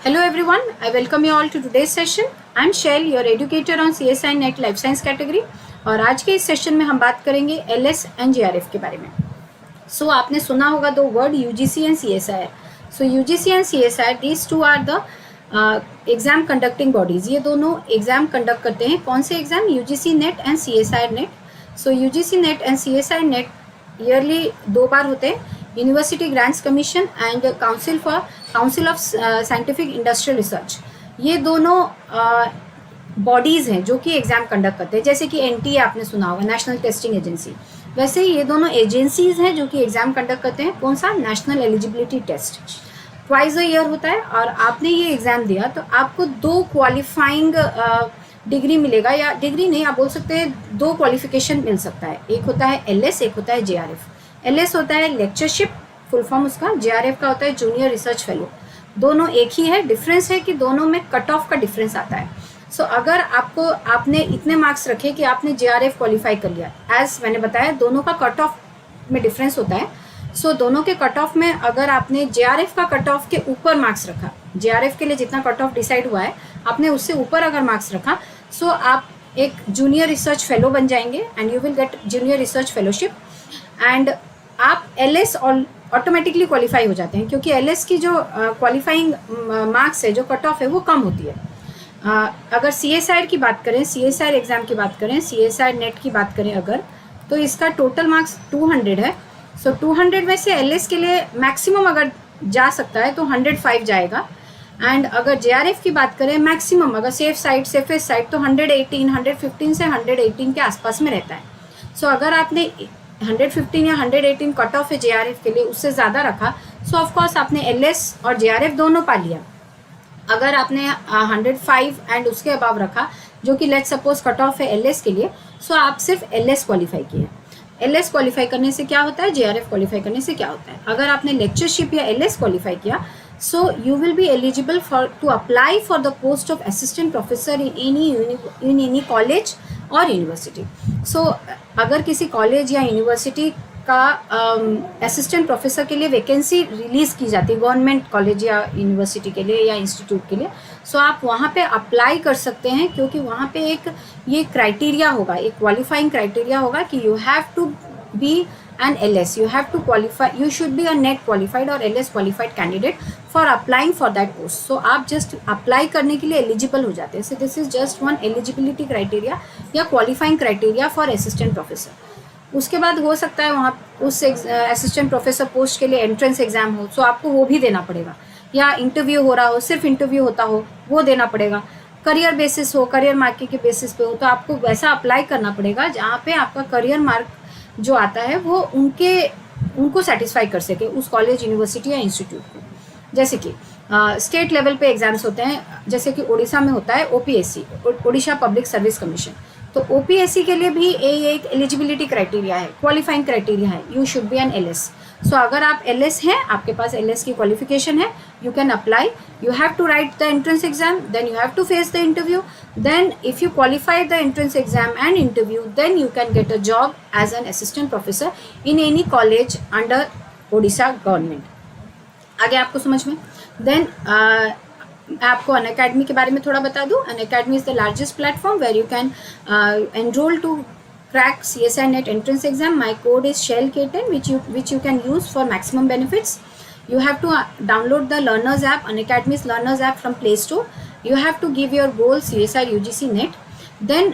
Hello everyone, I welcome you all to today's session. I am Shell, your educator on CSI Net Life Science category. और आज के इस session में हम बात करेंगे LS एंड JRF के बारे में. आपने सुना होगा दो word UGC and CSIR. UGC and CSIR, these two are the exam conducting bodies. ये दोनों एग्जाम कंडक्ट करते हैं. कौन से exam? UGC net and CSIR net. UGC net and CSIR net yearly 2 बार होते हैं. University grants commission and council of scientific industrial research, ये दोनों बॉडीज़ हैं जो कि एग्ज़ाम कंडक्ट करते हैं. जैसे कि NTA आपने सुना होगा, नेशनल टेस्टिंग एजेंसी, वैसे ही ये दोनों एजेंसीज़ हैं जो कि एग्ज़ाम कंडक्ट करते हैं. कौन सा? National eligibility test. Twice a year होता है. और आपने ये एग्ज़ाम दिया तो आपको 2 क्वालिफाइंग डिग्री मिलेगा, या डिग्री नहीं, आप बोल सकते हैं 2 क्वालिफिकेशन मिल सकता है. एक होता है LS, एक होता है JRF. LS होता है लेक्चरशिप, फुल फॉर्म उसका. JRF का होता है जूनियर रिसर्च फेलो. दोनों एक ही है. डिफरेंस है कि दोनों में कट ऑफ का डिफरेंस आता है. अगर आपने इतने मार्क्स रखे कि आपने JRF क्वालिफाई कर लिया, एज मैंने बताया दोनों का कट ऑफ में डिफरेंस होता है. दोनों के कट ऑफ में अगर आपने JRF का कट ऑफ के ऊपर मार्क्स रखा, JRF के लिए जितना कट ऑफ डिसाइड हुआ है आपने उससे ऊपर अगर मार्क्स रखा, आप एक जूनियर रिसर्च फेलो बन जाएंगे and you will get junior research fellowship. And आप LS ऑटोमेटिकली क्वालिफाई हो जाते हैं, क्योंकि LS की जो क्वालिफाइंग मार्क्स है, जो कट ऑफ है, वो कम होती है. अगर CSIR की बात करें, CSIR एग्ज़ाम की बात करें, CSIR नेट की बात करें अगर, तो इसका टोटल मार्क्स 200 है. 200 में से LS के लिए मैक्सिमम अगर जा सकता है तो 105 जाएगा. एंड अगर JRF की बात करें, मैक्सिमम अगर सेफेस्ट साइड तो 115 से 118 के आसपास में रहता है. अगर आपने 115 या 118 कट ऑफ है JRF के लिए, उससे ज़्यादा रखा, ऑफकोर्स आपने LS और JRF दोनों पा लिया. अगर आपने 105 एंड उसके अबाव रखा, जो कि लेट्स सपोज कट ऑफ है LS के लिए, आप सिर्फ LS क्वालिफाई किए. LS क्वालिफाई करने से क्या होता है, JRF क्वालिफाई करने से क्या होता है? अगर आपने लेक्चरशिप या LS क्वालिफाई किया, you will be eligible to apply for the post of assistant professor in any college और यूनिवर्सिटी. अगर किसी कॉलेज या यूनिवर्सिटी का असिस्टेंट प्रोफेसर के लिए वैकेंसी रिलीज़ की जाती है, गवर्नमेंट कॉलेज या यूनिवर्सिटी के लिए या इंस्टीट्यूट के लिए, आप वहाँ पे अप्लाई कर सकते हैं, क्योंकि वहाँ पे एक ये क्राइटेरिया होगा, एक क्वालिफाइंग क्राइटेरिया होगा कि you have to be an LS, you have to qualify, you should be a NET qualified or LS qualified candidate for applying for that post. आप just apply करने के लिए eligible हो जाते हैं. This is just one eligibility criteria या qualifying criteria for assistant professor. उसके बाद हो सकता है वहाँ उस assistant professor post के लिए entrance exam हो, आपको वो भी देना पड़ेगा, या इंटरव्यू हो रहा हो, सिर्फ इंटरव्यू होता हो, वो देना पड़ेगा. करियर बेसिस हो, करियर मार्किंग के बेसिस पे हो, तो आपको वैसा अप्लाई करना पड़ेगा जहाँ पे आपका करियर मार्क जो आता है वो उनको सेटिस्फाई कर सके, उस कॉलेज, यूनिवर्सिटी या इंस्टीट्यूट को. जैसे कि स्टेट लेवल पे एग्जाम्स होते हैं, जैसे कि उड़ीसा में होता है OPSC, Odisha public service commission. OPSC के लिए भी एक एलिजिबिलिटी क्राइटेरिया है, क्वालिफाइंग क्राइटेरिया है, you should be an LS. अगर आप LS हैं, आपके पास LS की क्वालिफिकेशन है, you can apply. You have to write the entrance exam, then you have to face the interview. Then if you qualify the entrance exam and interview, then you can get a job as an assistant professor in any college under Odisha government. आगे आपको समझ में. Then आपको Unacademy के बारे में थोड़ा बता दूँ. Unacademy is the largest platform where you can enroll to crack CSI NET entrance exam. My code is SHELL-K10, which you can use for maximum benefits. You have to download the Learners app, Unacademy's Learners app from Play Store. You have to give your goal CSI UGC NET. Then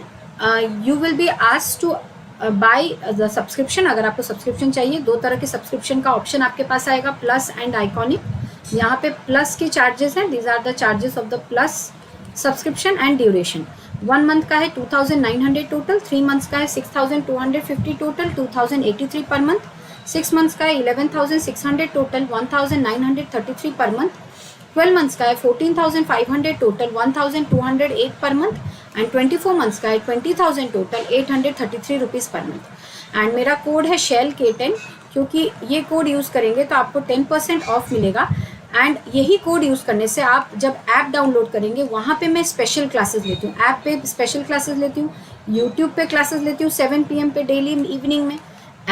you will be asked to buy the subscription. अगर आपको subscription चाहिए, 2 तरह के subscription का option आपके पास आएगा, plus and iconic. यहाँ पे प्लस के चार्जेस हैं. These are the charges of the plus subscription and duration. 1 month का है 2900 टोटल, 3 मंथ्स का है 6250 टोटल, 2083 पर मंथ. 6 मंथ्स का है 11600 टोटल, 1933 पर मंथ. 12 मंथ्स का है 14,500 total, 1,208 per month. And 24 months का है 20,000 total, 833 rupees per month. And मेरा कोड है SHELL-K10, क्योंकि ये कोड यूज़ करेंगे तो आपको 10% ऑफ मिलेगा. एंड यही कोड यूज़ करने से आप जब ऐप डाउनलोड करेंगे, वहाँ पे मैं स्पेशल क्लासेस लेती हूँ. ऐप पे स्पेशल क्लासेस लेती हूँ, यूट्यूब पे क्लासेस लेती हूँ 7 PM पे डेली इवनिंग में.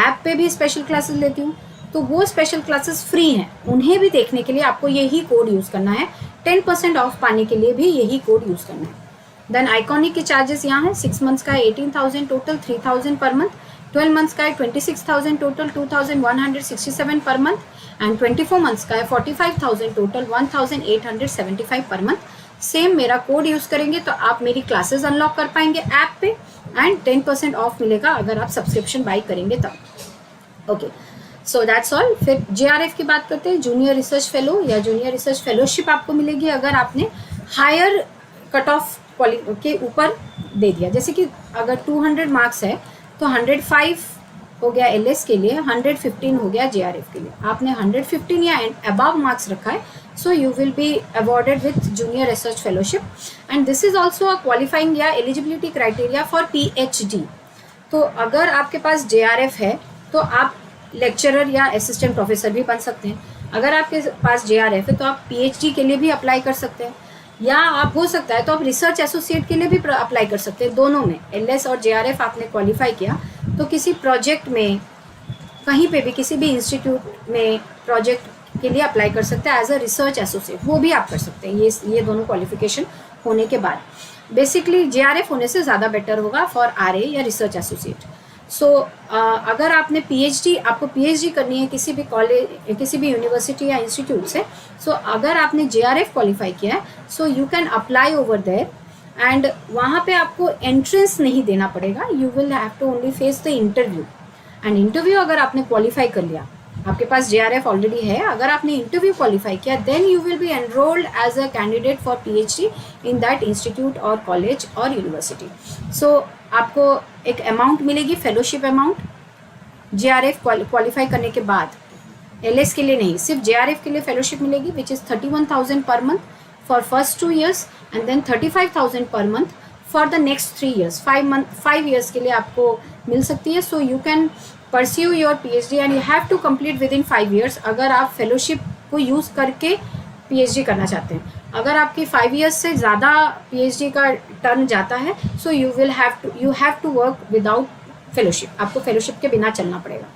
ऐप पे भी स्पेशल क्लासेस लेती हूँ. तो वो स्पेशल क्लासेस फ्री हैं, उन्हें भी देखने के लिए आपको यही कोड यूज़ करना है. 10% ऑफ पाने के लिए भी यही कोड यूज़ करना है। देन आइकॉनिक के चार्जेस यहाँ है, 6 मंथ्स का है 18,000 टोटल, 3,000 पर मंथ, 12 मंथ्स का है 26,000 total, 2,167 per month, and 24 months का है 45,000 टोटल, 1,875 पर मंथ। सेम मेरा कोड यूज़ करेंगे तो आप मेरी क्लासेस अनलॉक कर पाएंगे ऐप पे, एंड 10% ऑफ मिलेगा अगर आप सब्सक्रिप्शन बाई करेंगे तब। Okay, so that's all. फिर JRF की बात करते हैं। जूनियर रिसर्च फेलो या जूनियर रिसर्च फेलोशिप आपको मिलेगी अगर आपने हायर कट ऑफ के ऊपर दे दिया। जैसे कि अगर 200 मार्क्स है तो 105 हो गया LS के लिए, 115 हो गया JRF के लिए। आपने 115 या अबव मार्क्स रखा है, so you will be awarded with junior research fellowship, and this is also a qualifying या एलिजिबिलिटी क्राइटेरिया फॉर PhD। तो अगर आपके पास JRF है तो आप लेक्चरर या असिस्टेंट प्रोफेसर भी बन सकते हैं। अगर आपके पास JRF है तो आप PhD के लिए भी अप्लाई कर सकते हैं, या आप हो सकता है तो आप रिसर्च एसोसिएट के लिए भी अप्लाई कर सकते हैं। दोनों में LS और JRF आपने क्वालिफाई किया तो किसी प्रोजेक्ट में, कहीं पे भी, किसी भी इंस्टीट्यूट में प्रोजेक्ट के लिए अप्लाई कर सकते हैं एज अ रिसर्च एसोसिएट, वो भी आप कर सकते हैं ये दोनों क्वालिफिकेशन होने के बाद। बेसिकली JRF होने से ज़्यादा बेटर होगा फॉर RA या रिसर्च एसोसिएट। सो अगर आपने आपको PhD करनी है किसी भी कॉलेज, किसी भी यूनिवर्सिटी या इंस्टीट्यूट से, सो अगर आपने JRF क्वालिफाई किया है, so you can apply over there, and वहाँ पे आपको एंट्रेंस नहीं देना पड़ेगा, you will have to only face the interview. And interview अगर आपने क्वालिफाई कर लिया, आपके पास JRF ऑलरेडी है, अगर आपने इंटरव्यू क्वालिफाई किया, then you will be enrolled as a candidate for PhD in that institute और कॉलेज और यूनिवर्सिटी। सो आपको एक अमाउंट मिलेगी, फेलोशिप अमाउंट, JRF क्वालिफाई करने के बाद। LS के लिए नहीं, सिर्फ JRF के लिए फेलोशिप मिलेगी, विच is 31,000 per month for first 2 years, and then 35,000 per month for the next 3 years। 5 years के लिए आपको मिल सकती है। So you can pursue your PhD and you have to complete within 5 years अगर आप फेलोशिप को यूज़ करके PhD करना चाहते हैं। अगर आपकी 5 years से ज़्यादा PhD का टर्न जाता है, so you have to work without fellowship, आपको फेलोशिप के बिना चलना पड़ेगा।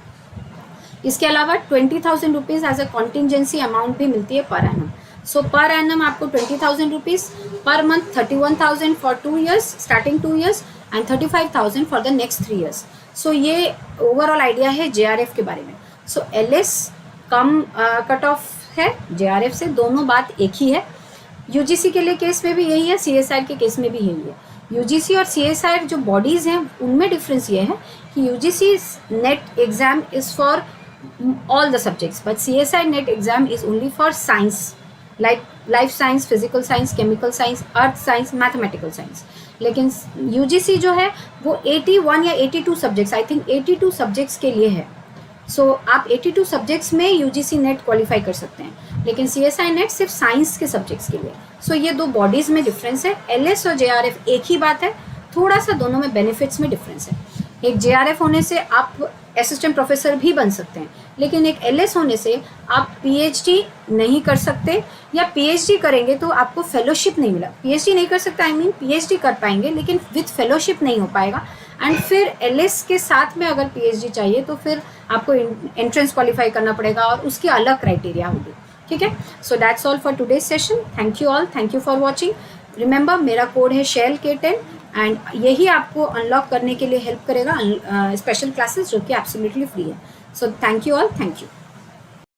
इसके अलावा 20,000 rupees as a contingency amount भी मिलती है पर एनम। सो पर एनम आपको 20,000 rupees, per month 31,000 for 2 years, starting 2 years, and 35,000 for the next 3 years। सो ये ओवरऑल आइडिया है JRF के बारे में। सो LS कम कट ऑफ है JRF से, दोनों बात एक ही है। UGC के लिए केस में भी यही है, CSIR के केस में भी यही है। UGC और CSIR जो बॉडीज़ हैं उनमें डिफरेंस ये है कि UGC net exam is for all the subjects, but CSIR net exam is only for science, like life science, physical science, chemical science, earth science, mathematical science. लेकिन UGC जो है वो 81 या 82 सब्जेक्ट्स, आई थिंक 82 सब्जेक्ट्स के लिए है। सो आप 82 subjects में UGC नेट क्वालिफाई कर सकते हैं, लेकिन CSI नेट सिर्फ साइंस के सब्जेक्ट्स के लिए। सो ये दो बॉडीज़ में डिफरेंस है। LS और JRF एक ही बात है, थोड़ा सा दोनों में बेनिफिट्स में डिफरेंस है। एक JRF होने से आप असिस्टेंट प्रोफेसर भी बन सकते हैं, लेकिन एक LS होने से आप PhD नहीं कर सकते, या PhD करेंगे तो आपको फेलोशिप नहीं मिला। PhD नहीं कर सकते, PhD कर पाएंगे लेकिन विथ फेलोशिप नहीं हो पाएगा। एंड फिर LS के साथ में अगर PhD चाहिए तो फिर आपको एंट्रेंस क्वालिफाई करना पड़ेगा और उसकी अलग क्राइटेरिया होगी। ठीक है, so that's all for today's session. Thank you all, thank you for watching. Remember, मेरा कोड है शेल K10 एंड यही आपको अनलॉक करने के लिए हेल्प करेगा स्पेशल क्लासेस जो कि एब्सोल्युटली फ्री है। So thank you all, thank you.